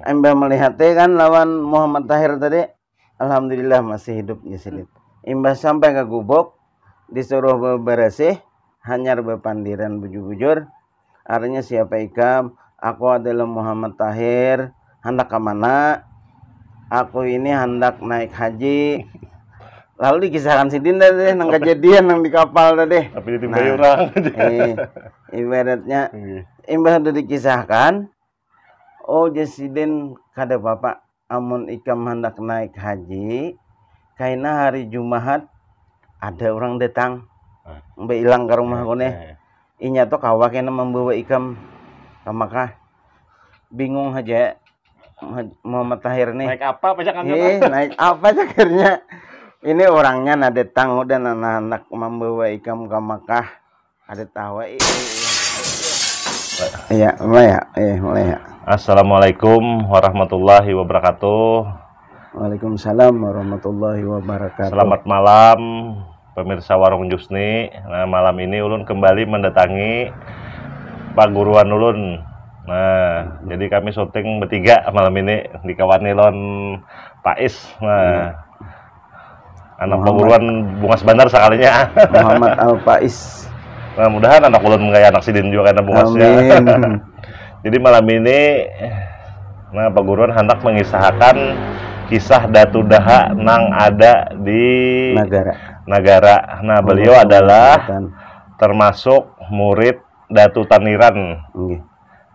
Imbah melihat kan lawan Muhammad Tahir tadi, alhamdulillah masih hidup ya Sidin. Imbah sampai ke gubuk, disuruh bebersih, hanyar bepandiran bujur-bujur. Artinya siapa ikam? Aku adalah Muhammad Tahir. Hendak ke mana? Aku ini hendak naik haji. Lalu dikisahkan Sidin tadi nang kejadian nang di kapal tadi. Tapi ditimbai orang. Ibaratnya imbah udah dikisahkan. Oh Sidin kada bapak amun ikam hendak naik haji, kaina hari Jumat ada orang datang. Mbak ilang ke rumah kone. Inya tuh kawa kena membawa ikam ke Makkah. Bingung aja Muhammad Tahir nih. Naik apa pacakan? Naik apa cakirnya? Ini orangnya nade tang udah anak-anak membawa ikam ke Makkah. Ada tawa. Iya, mulai ya. Assalamualaikum warahmatullahi wabarakatuh. Waalaikumsalam warahmatullahi wabarakatuh. Selamat malam pemirsa Warung Jusni. Nah, malam ini ulun kembali mendatangi Pak Guruan ulun. Nah, jadi kami syuting bertiga malam ini dikawani lon Pais. Nah, anak Pak Guruan Bungas Bandar sekalinya. Muhammad Al Pais. Nah, mudahan anak ulun kayak anak Sidin juga karena bungasnya. Amin. Jadi malam ini, nah Pak Guruan hendak mengisahkan kisah Datu Daha nang ada di Nagara. Nah, beliau adalah termasuk murid Datu Taniran.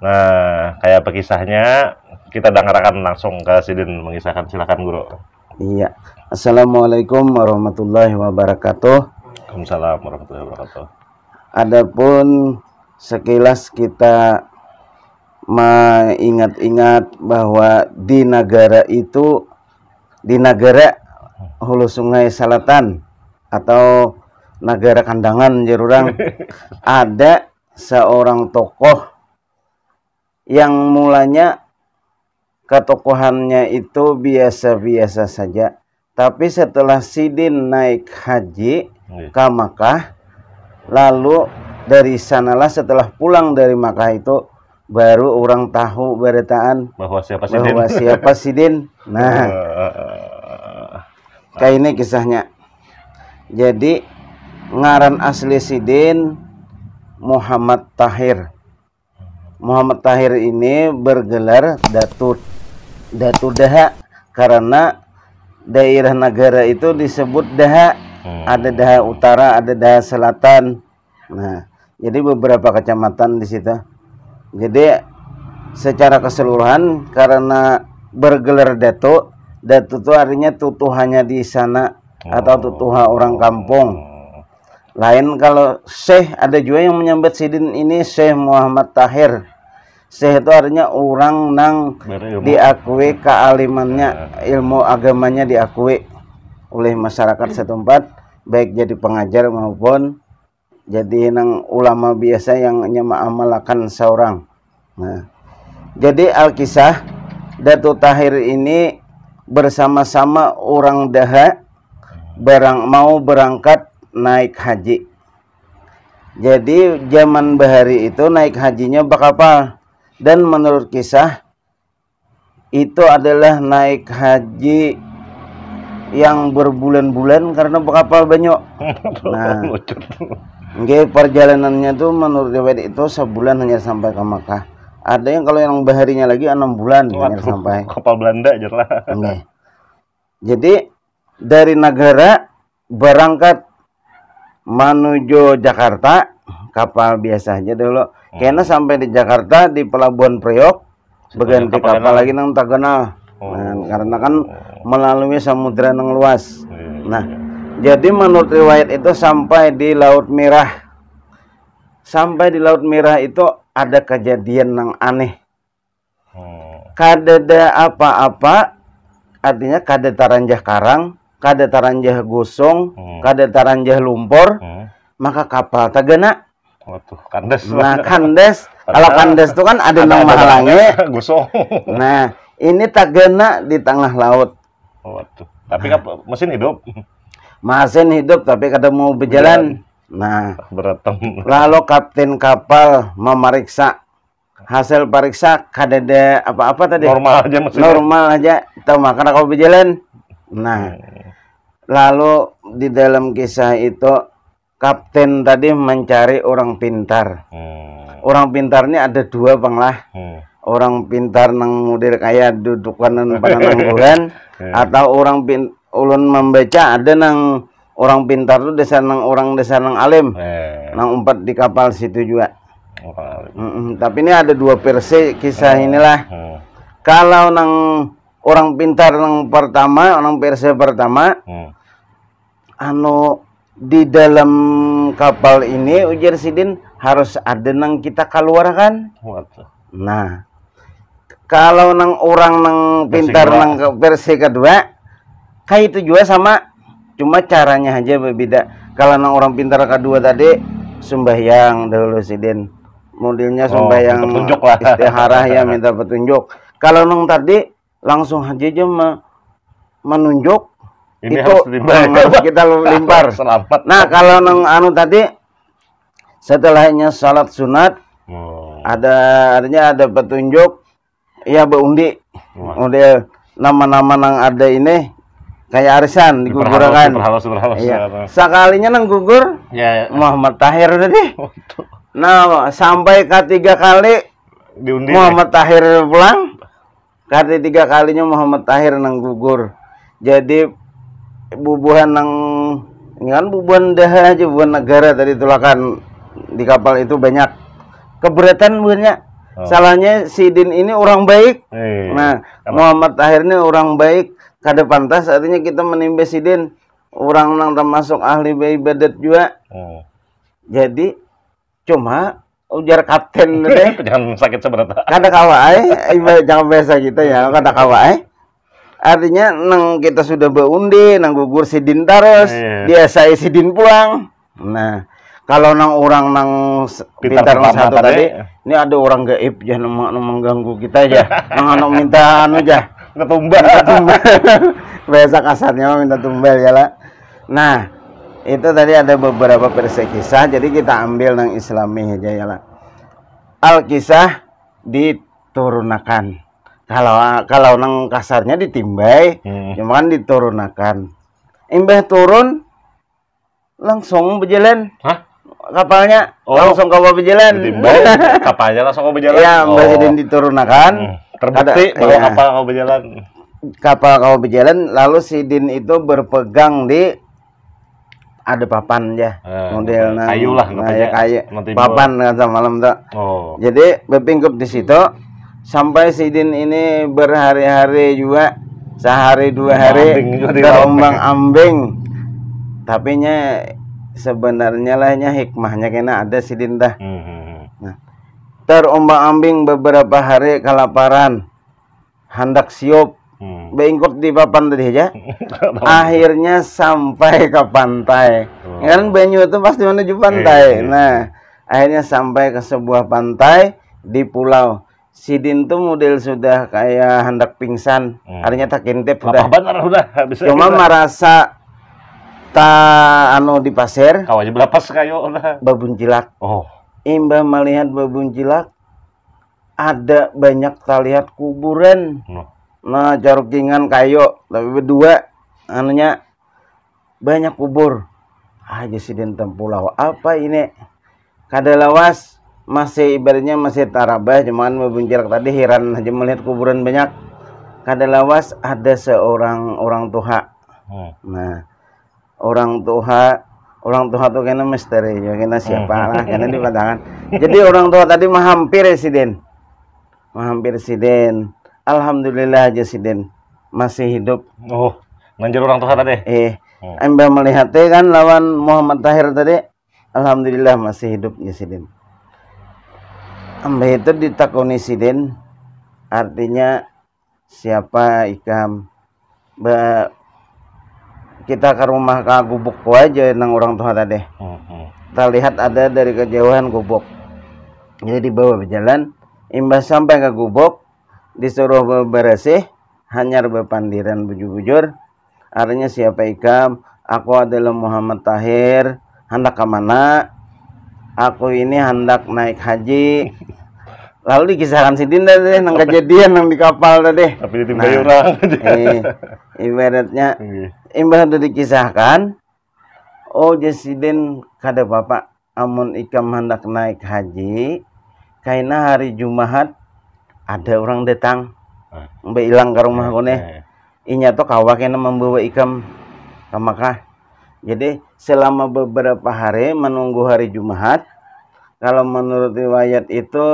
Nah, kayak apa kisahnya? Kita dengarkan langsung ke Sidin mengisahkan. Silakan Guru. Iya. Assalamualaikum warahmatullahi wabarakatuh. Waalaikumsalam warahmatullahi wabarakatuh. Adapun sekilas kita mengingat-ingat bahwa di negara Hulu Sungai Selatan atau negara Kandangan Jerurang ada seorang tokoh yang mulanya ketokohannya itu biasa-biasa saja, tapi setelah Sidin naik haji ke Makkah, lalu dari sanalah setelah pulang dari Makkah itu baru orang tahu beritaan bahwa siapa Sidin. Nah, kayak ini kisahnya. Jadi ngaran asli Sidin Muhammad Tahir. Muhammad Tahir ini bergelar Datu Daha karena daerah negara itu disebut Daha. Ada Daha Utara, ada Daha Selatan. Nah, jadi beberapa kecamatan di situ. Jadi secara keseluruhan karena bergelar Datu itu artinya tutuhannya di sana atau tutuha orang kampung. Lain kalau Syekh, ada juga yang menyambat Sidin ini Syekh Muhammad Tahir. Syekh itu artinya orang nang diakui kealimannya, ilmu agamanya diakui oleh masyarakat setempat, baik jadi pengajar maupun jadi nang ulama biasa yang nyama'amalakan seorang. Nah, jadi Alkisah Datu Tahir ini bersama-sama orang Daha mau berangkat naik haji. Jadi zaman bahari itu naik hajinya bakapal, dan menurut kisah itu adalah naik haji yang berbulan-bulan karena bakapal banyak. Nah, perjalanannya tuh menurut riwayat itu sebulan hanya sampai ke Makkah. Ada yang kalau yang baharinya lagi 6 bulan hanya sampai. Kapal Belanda aja lah. Jadi dari Nagara berangkat menuju Jakarta, kapal biasa aja dulu. Karena sampai di Jakarta di Pelabuhan Priok, berganti kapal lagi nang Tagana. Nah, karena kan melalui samudera yang luas. Nah, jadi menurut riwayat itu sampai di Laut Merah. Sampai di Laut Merah itu ada kejadian yang aneh. Kadada apa-apa, artinya kada taranjah karang, kada taranjah gosong, kada taranjah lumpur, maka kapal tagana. Waduh, kandes. Nah, kandes. Kalau kandes itu kan ada nang mahalangnya. Gosong. Nah, ini tagana di tengah laut. Waduh. Tapi mesin hidup. Mesin hidup tapi kada mau berjalan. Nah, beratem. Lalu kapten kapal memeriksa hasil periksa kadada apa-apa tadi. Normal aja maksudnya. Normal aja. Tahu makan aku berjalan. Nah, lalu di dalam kisah itu kapten tadi mencari orang pintar. Orang pintar ini ada dua bang lah. Orang pintar nang model kayak dudukan pada nangguran atau orang ulun membaca ada nang orang pintar tuh desa nang alim. Nang umpat di kapal situ juga. Tapi ini ada dua versi kisah inilah. Kalau nang orang pintar nang pertama, orang versi pertama, di dalam kapal ini ujar Sidin harus ada nang kita keluarkan. Nah, kalau nang orang nang pintar nang versi kedua, kayak itu juga sama, cuma caranya aja berbeda. Kalau nang orang pintar kedua tadi sembahyang dahulu Sidin, modelnya sembahyang istiharah ya minta petunjuk. Kalau nang tadi langsung aja menunjuk. Ini itu harus kita limpar. Selamat. Nah, kalau nang tadi setelahnya salat sunat, artinya ada petunjuk, ya beundi. Model nama-nama nang ada ini kayak arisan digugurkan. Iya. Sekalinya nang gugur, Muhammad Tahir tadi. Nah, sampai ketiga kali diundi Muhammad Tahir pulang, ketiga kalinya Muhammad Tahir nang gugur. Jadi bubuhan nang ini kan bubuhan dah aja bubuhan negara tadi tulakan di kapal itu banyak keberatan buahnya. Salahnya Sidin ini orang baik. Nah, Muhammad Tahir ini orang baik, kada pantas artinya kita menimba Sidin orang nang termasuk ahli ibadat juga. Jadi cuma ujar kapten deh. Jangan sakit sebenarnya. Kada kawai, jangan biasa kita ya, kada kawai. Artinya nang kita sudah beundi, nang gugur Sidin terus, biasa Sidin pulang. Nah, kalau nang orang nang pintar nang satu tadi, ini ada orang gaib ya nang mengganggu kita aja, nang minta aja, tumbal. Biasa kasarnya minta tumbal ya lah. Nah, itu tadi ada beberapa versi kisah, jadi kita ambil nang Islami aja ya lah. Al-kisah diturunakan. Kalau nang kasarnya ditimbai, cuma kan diturunakan. Imbah turun langsung berjalan. Hah? Kapalnya langsung kapal berjalan. Ditimbai, kapalnya langsung berjalan. Ya, Sidin diturunakan. Terbukti bahwa kapal kau berjalan. Kapal kau berjalan, lalu Sidin itu berpegang di ada papan ya, model kayu lah, kayu, papan kan malam tuh. Jadi berpingkup di situ. Sampai Sidin ini berhari-hari juga, sehari dua hari terombang ambing. Tapi sebenarnya lahnya hikmahnya kena ada Sidin dah. Nah, terombang ambing beberapa hari kelaparan, hendak siup, bengkok di papan tadi aja. Akhirnya sampai ke pantai. Kan banyu itu pasti menuju pantai. Nah, akhirnya sampai ke sebuah pantai di pulau. Sidin tuh model sudah kayak hendak pingsan, artinya tak kintip udah. Cuma merasa di pasir. Kawanya berapa kayu udah. Babuncilak. Imbah melihat babuncilak, ada banyak terlihat kuburan. Nah, jarukingan kayu, tapi berdua, banyak kubur. Aja Sidin tempulau. Apa ini? Kada lawas. Masih ibaratnya masih tarabah, cuman babuncilak tadi heran aja melihat kuburan banyak. Kada lawas ada seorang orang tua. Nah, orang tua tuh kena misteri, ya kena siapa lah, kena dipatahkan. Jadi orang tua tadi menghampir Sidin. Alhamdulillah aja Sidin masih hidup. Manjur orang tua tadi. Embah melihatnya kan lawan Muhammad Tahir tadi. Alhamdulillah masih hidup ya Sidin. Embah itu ditakoni Sidin, artinya siapa ikam. Kita ke rumah ke gubuk aja nang orang tua tadi. Terlihat ada dari kejauhan gubuk. Jadi dibawa berjalan, imbas sampai ke gubuk, disuruh bebersih, hanyar bepandiran bujur-bujur. Artinya siapa ikam? Aku adalah Muhammad Tahir. Hendak ke mana? Aku ini hendak naik haji. Lalu dikisahkan Sidin deh nang kejadian nang di kapal tadi. Tapi ditimbai orang. Ibaratnya imbah udah dikisahkan. Oh Sidin kada bapak amun ikam hendak naik haji, kaina hari Jumat ada orang datang. Mbak ilang ke rumah kone. Inya tuh kawa kena membawa ikam ke Makkah. Jadi selama beberapa hari menunggu hari Jumat. Kalau menurut riwayat itu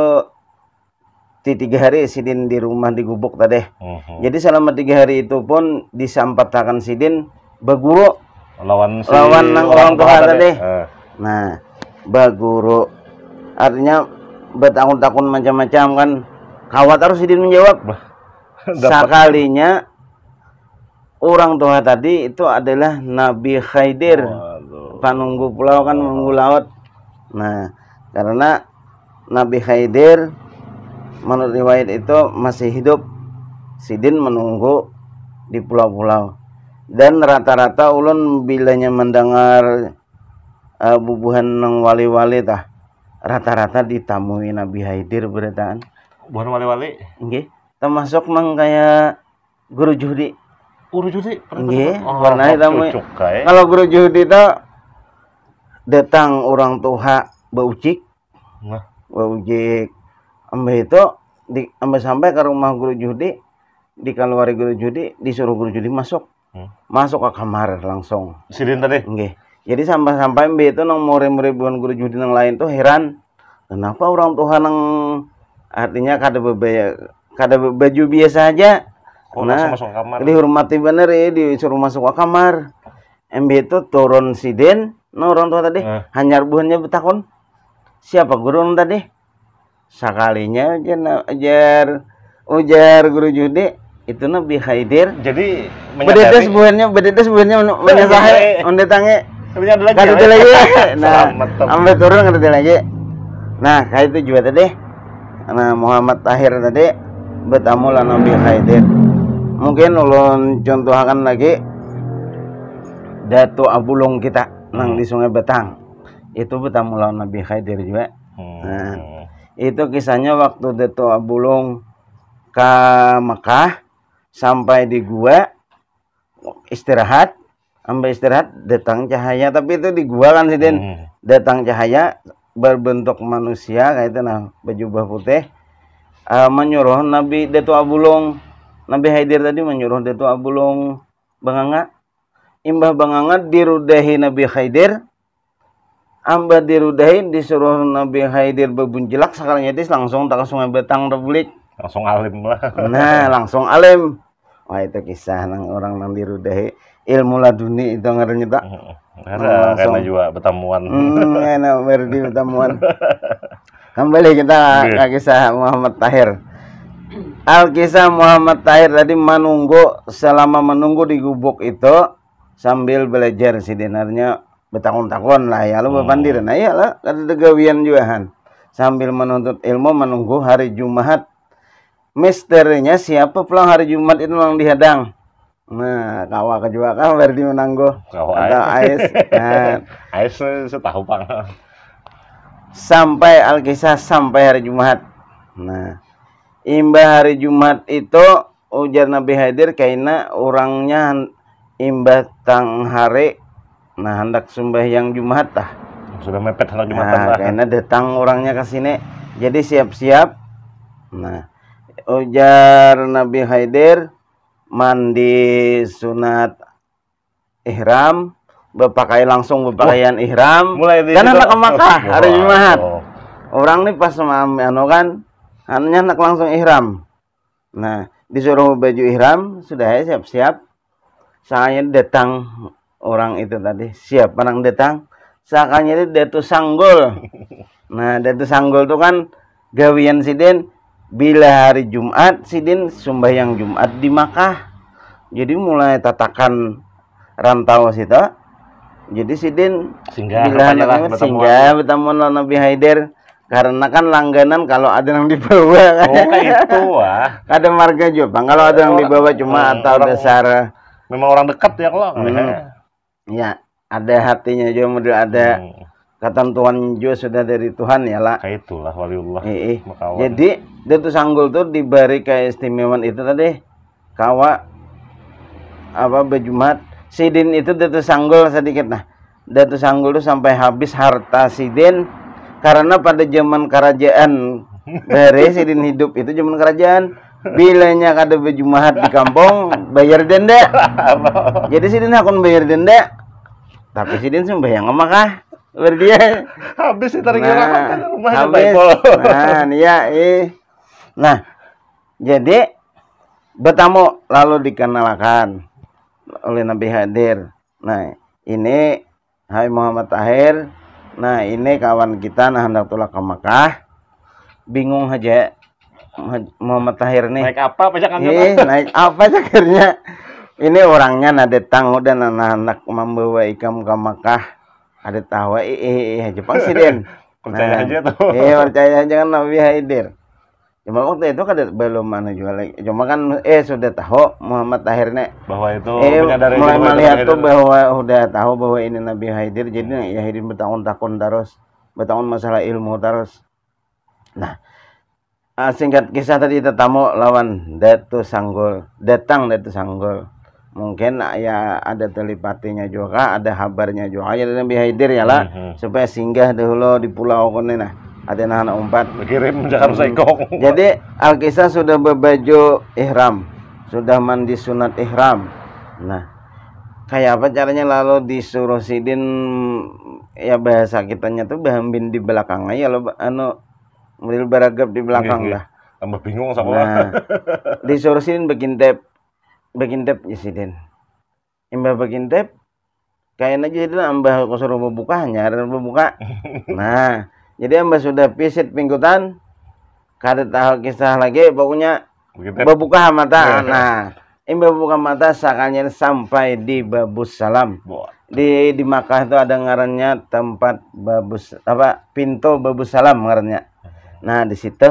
3 hari Sidin di rumah di gubuk tadi. Jadi selama 3 hari itu pun disampatakan Sidin baguru lawan orang tua tadi. Nah, baguru artinya bertakun-takun macam-macam kan. Kawat harus Sidin menjawab. Sekalinya orang tua tadi itu adalah Nabi Khidir. Panunggu pulau kan menunggu laut. Nah, karena Nabi Khidir menurut riwayat itu masih hidup, Sidin menunggu di pulau-pulau. Dan rata-rata ulun bilanya mendengar bubuhan nang wali-wali tah, rata-rata ditamui Nabi Khidir berataan. Bukan wali-wali? Nggih, termasuk mang kayak guru judi. Guru judi? Nggih, pernah ditamui. Kalau guru judi itu datang orang tua baucik. Baucik. Ambil itu ambil sampai ke rumah guru judi, dikeluari guru judi, disuruh guru judi masuk. Masuk ke kamar langsung. Sidin tadi? Nggih. Jadi sampai mbak itu nang murid-murid guru judi yang lain tuh heran. Kenapa orang tua nang artinya kada baju biasa aja. Masuk kamar. Dihormati bener ya, disuruh masuk ke kamar. MB itu turun Sidin, orang tua tadi hanyar buahnya betakon. Siapa guru tadi? Sekalinya ujar guru judi itu Nabi Khidir. Jadi bededes buahnya menyasahe ondetange. Kada lagi. Nah, ambil turun kada lagi. Nah, kayak itu juga tadi. Nah, Muhammad Tahir tadi bertemu lah Nabi Khidir. Mungkin ulun contohkan lagi Datu Abulung kita nang di Sungai Betang. Itu bertemu lawan Nabi Khidir juga. Nah, itu kisahnya waktu Datu Abulung ke Mekah sampai di gua istirahat, ambil istirahat datang cahaya, tapi itu di gua kan Sidin. Datang cahaya berbentuk manusia kayak itu nah berjubah putih menyuruh Nabi Datu Abulung. Nabi Khidir tadi menyuruh Datu Abulung banganga. Imbah banganga dirudahi Nabi Khidir. Amba dirudahi disuruh Nabi Khidir bebuncilak sekalinya dis langsung tak ke Sungai Betang Republik. Langsung alim lah. Nah, langsung alim. Wah, itu kisah nang orang nang dirudahi ilmu laduni itu ngarannya tak. Karena juga bertemuan. Enak berdi bertemuan. Kembali kita ke kisah Muhammad Tahir. Al-kisah Muhammad Tahir tadi selama menunggu di gubuk itu sambil belajar Sidinarnya bertakun-takun lah ya lu berpandir. Nah ya lah ada gawian juga han. Sambil menuntut ilmu menunggu hari Jumat. Misterinya siapa pulang hari Jumat itu yang dihadang. Nah, kawa juga kan berdi menangguh. Ada Ais. Nah, Ais setahu pang. Sampai Al-kisah sampai hari Jumat. Nah, imbah hari Jumat itu ujar Nabi Khidir kaina orangnya imbah tang hari nah hendak sembahyang Jumat tah. Sudah mepet hendak Jumat lah. Kaina datang orangnya ke sini. Jadi siap-siap. Nah, ujar Nabi Khidir mandi sunat ihram, berpakaian ihram. Kan hendak ke Makkah hari Jumat. Orang nih pas kan hanya nak langsung ihram. Nah, disuruh baju ihram, sudah ya siap-siap. Saya datang orang itu tadi, siap orang datang. Sakanya itu Datu Sanggul. Nah, Datu Sanggul itu kan gawian Sidin bila hari Jumat Sidin sembahyang Jumat di Makkah. Jadi mulai tatakan rantau situ. Jadi Sidin singgah bertemu Nabi Khidir. Karena kan langganan kalau ada yang dibawa kan. Oh kayak itu wah. Ada marga juga. Kalau ada yang dibawa cuma atau dasar. Memang orang dekat ya kalau. Ya ada hatinya juga model ada ketentuan juga sudah dari Tuhan ya lah. Kayak itulah waliullah. Jadi Datu Sanggul tuh diberi keistimewaan itu tadi kawa apa bejumat Sidin itu Datu Sanggul sedikit. Nah Datu Sanggul tuh sampai habis harta Sidin karena pada zaman kerajaan dari Sidin hidup itu zaman kerajaan bilanya kada bejumat di kampung bayar denda. Jadi Sidin hakun bayar denda tapi Sidin sembahyang Makkah berdia habis ditarik rumah habis. Nah iya nah jadi bertamu lalu dikenalkan oleh Nabi hadir. Nah ini hai Muhammad Tahir. Nah ini kawan kita nah hendak tulak ke Makkah bingung aja Muhammad Tahir nih naik apa naik apa cakirnya ini orangnya nah datang udah anak-anak membawa ikam ke Makkah ada tawa Jepang Sidin percaya aja tuh percaya aja kan Nabi hadir. Cuma waktu itu kan belum mana jual lagi. Cuma kan sudah tahu Muhammad Tahir nih bahwa itu mulai melihat tuh bahwa udah tahu bahwa ini Nabi hadir. Jadi ya hadir bertahun-tahun terus bertahun masalah ilmu terus. Nah singkat kisah tadi tetamu lawan Datu Sanggul datang Datu Sanggul mungkin ya ada telepatinya juga ada kabarnya juga ya Nabi hadir ya lah supaya singgah dahulu di pulau kene nah ada anak umpat kirim jangan sekong. Jadi Alkisah sudah berbaju ihram sudah mandi sunat ihram. Nah kayak apa caranya lalu disuruh Sidin ya bahasa kitanya tuh bahambin di belakang aja lo mobil beragap di belakang lah tambah bingung sama nah, disuruh Sidin begintep ya Sidin imbah begintep kayaknya jadi ambah aku suruh membuka nyari membuka. Nah jadi ambah sudah pisit pinggutan kada tahu kisah lagi pokoknya membuka mata. Nah imbah buka mata sakanya sampai di Babus Salam di Makkah itu ada ngarannya tempat Babus apa pintu Babus Salam ngarannya. Nah di situ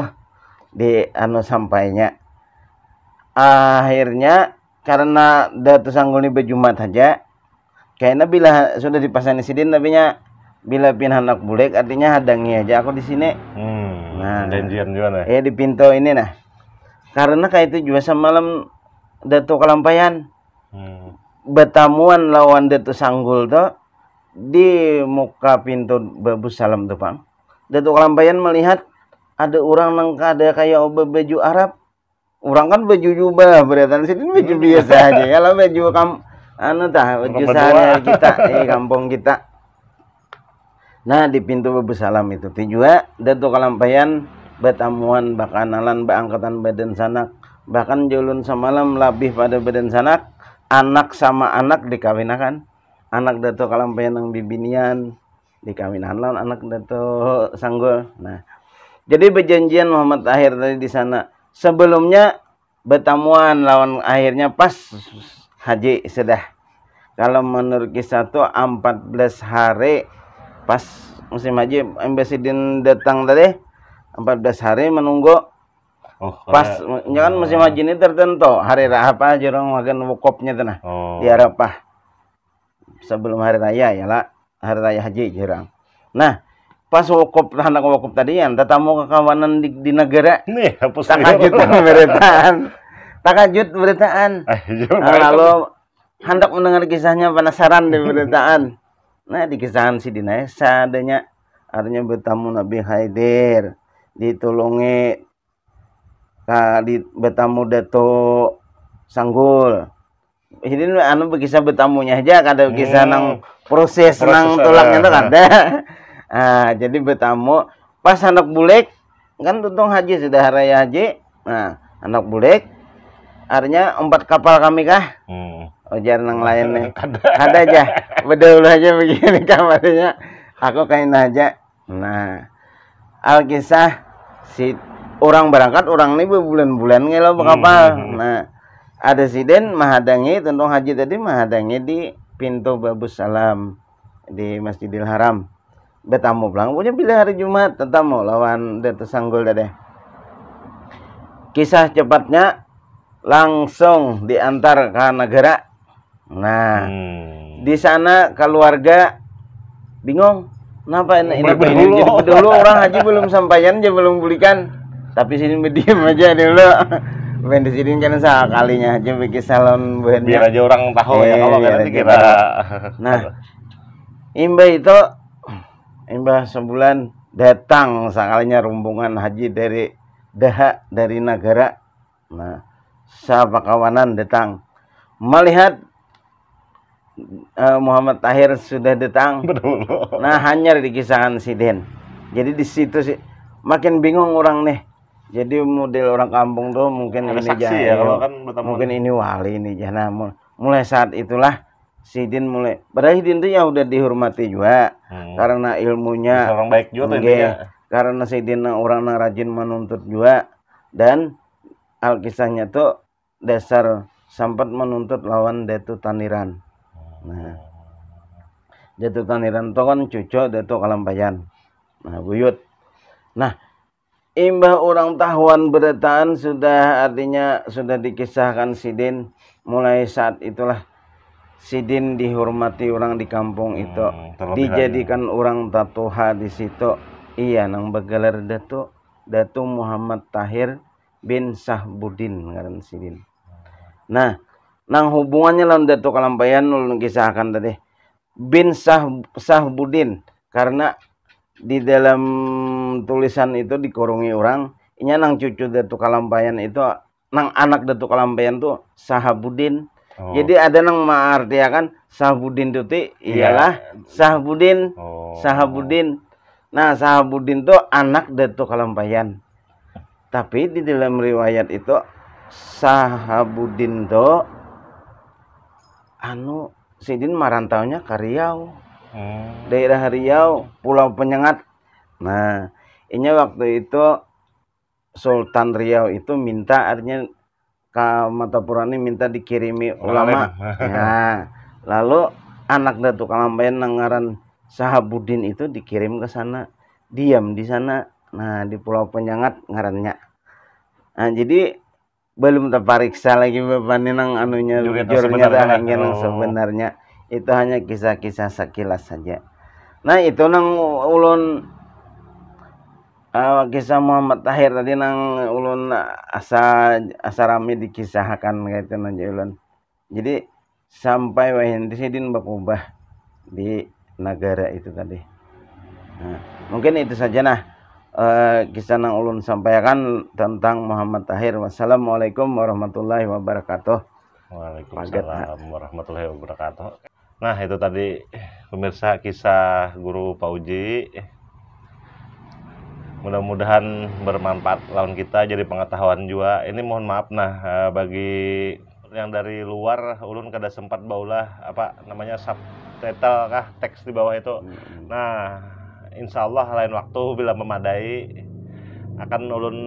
di sampainya akhirnya karena Datu Sanggul ini berjumat saja kayaknya bila sudah dipasang Sidin nabinya bila pin anak bulek artinya hadangi aja aku di sini. Nah janjian juga nah di pintu ini nah karena kayak itu juga semalam Datu Kalampayan bertamuan lawan Datu Sanggul tuh di muka pintu Babus Salam tuh Bang. Datu Kalampayan melihat ada orang nang ada kayak baju Arab. Orang kan baju jubah beratan sini baju biasa aja ya lah baju baju sehari kita kampung kita. Nah di pintu Babus Salam itu juga Datu Kalampayan bertamuan bakanalan beangkatan badan sanak bahkan julun semalam lebih pada badan sanak anak sama anak dikawinakan anak Datu Kalampayan yang bibinian dikawinakan lawan anak Datu Sanggul. Nah jadi berjanjian Muhammad Tahir tadi di sana sebelumnya bertamuan lawan akhirnya pas haji sudah kalau menurut kisah tuh 14 hari pas musim haji Sidin datang tadi 14 hari menunggu pas kan musim haji ini tertentu hari apa aja orang makan wukufnya tuh nah di Arafah sebelum hari raya ya lah hari raya haji jarang. Nah pas wukuf hendak wukuf tadi yang tetamu kekawanan di negara nih takajut beritaan lalu hendak mendengar kisahnya penasaran di beritaan. Nah di kisahan Sidin adanya artinya bertamu Nabi hadir ditolongi di bertamu Datu Sanggul ini berkisah bertamunya aja kada kisah nang proses nang tulaknya itu kada. Jadi bertamu pas anak bulek kan tuntung haji sudah raya haji. Nah anak bulek artinya 4 kapal kami kah ujar nang lain nih ada aja bedul aja begini kamarnya aku kain aja. Nah Alkisah si orang berangkat orang ini berbulan-bulan ngelo kapal. Nah ada Sidin mahadangi tuntung haji tadi mahadangi di pintu Babus Salam di Masjidil Haram bertamu pulang punya bila hari Jumat tetamu lawan Datu Sanggul deh. Kisah cepatnya langsung diantar ke negara. Nah di sana keluarga bingung Kenapa ini pengen jadi dulu orang haji belum sampaian aja belum bulikan. Tapi sini berdiam aja dulu. Ben di sini kan sekalinya aja bikin salon bahannya. Biar aja orang tahu ya kalau kan nanti kira. Nah, Imbah sebulan datang sekalinya rombongan haji dari Daha dari negara. Nah, sahabat kawanan datang melihat Muhammad Tahir sudah datang. Betul. Nah, hanya dikisahkan Siden. Jadi di situ sih makin bingung orang nih. Jadi model orang kampung tuh mungkin ada ini saksi ya kalau kan mungkin ini wali ini nah, mulai saat itulah Sidin mulai. Padahal Sidin itu ya udah dihormati juga karena ilmunya orang baik juga tuh karena Sidin orang yang rajin menuntut juga dan alkisahnya tuh dasar sempat menuntut lawan Datu Taniran. Nah, Datu Taniran itu kan cucu Datu Kalampayan. Nah, buyut. Nah, imbah orang tahuan berataan sudah artinya sudah dikisahkan Sidin. Mulai saat itulah Sidin dihormati orang di kampung itu. Dijadikan orang tatuha di situ. Iya, nang bergelar Datu Muhammad Tahir bin Sahbudin ngaran Sidin. Nah, nang hubungannya lawan Datu Kalampayan ulun kisahkan tadi bin Sahbudin karena di dalam tulisan itu dikurungi orang inya nang cucu Datu Kalampayan itu nang anak Datu Kalampayan tuh Sahabudin. Jadi ada nang mengartikan Sahabudin itu ialah Sahabudin. Sahabudin. Nah, Sahabudin tuh anak Datu Kalampayan. Tapi di dalam riwayat itu Sahabudin tuh Sidin marantaunya ke Riau. Daerah Riau, Pulau Penyengat. Nah, ini waktu itu Sultan Riau itu minta artinya ke Matapurani minta dikirimi ulama. Nah, lalu anak Datu Kalampayan ngaran Sahabudin itu dikirim ke sana, diam di sana. Nah, di Pulau Penyengat ngarannya. Nah, jadi belum terpariksa lagi beban nang anunya jujurnya sebenarnya itu hanya kisah-kisah sekilas saja. Nah, itu nang ulun kisah Muhammad Tahir tadi nang ulun asarami dikisahkan gitu aja ulun. Jadi sampai wahin di Sidin berubah di negara itu tadi. Nah, mungkin itu saja nah kisah nang ulun sampaikan tentang Muhammad Tahir. Wassalamualaikum warahmatullahi wabarakatuh. Waalaikumsalam warahmatullahi wabarakatuh. Nah, itu tadi pemirsa kisah guru Pauji. Mudah-mudahan bermanfaat lawan kita jadi pengetahuan juga. Ini mohon maaf nah bagi yang dari luar ulun kada sempat baulah apa namanya subtitle kah teks di bawah itu. Nah, insya Allah lain waktu bila memadai akan ulun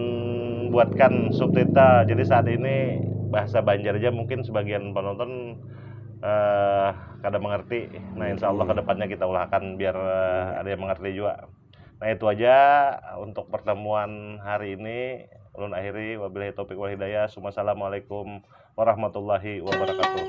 buatkan subtitle. Jadi saat ini bahasa Banjar aja mungkin sebagian penonton kada mengerti. Nah, insya Allah kedepannya kita ulahkan biar ada yang mengerti juga. Nah, itu aja untuk pertemuan hari ini. Ulun akhiri wabillahi taufiq wal hidayah. Wassalamualaikum warahmatullahi wabarakatuh.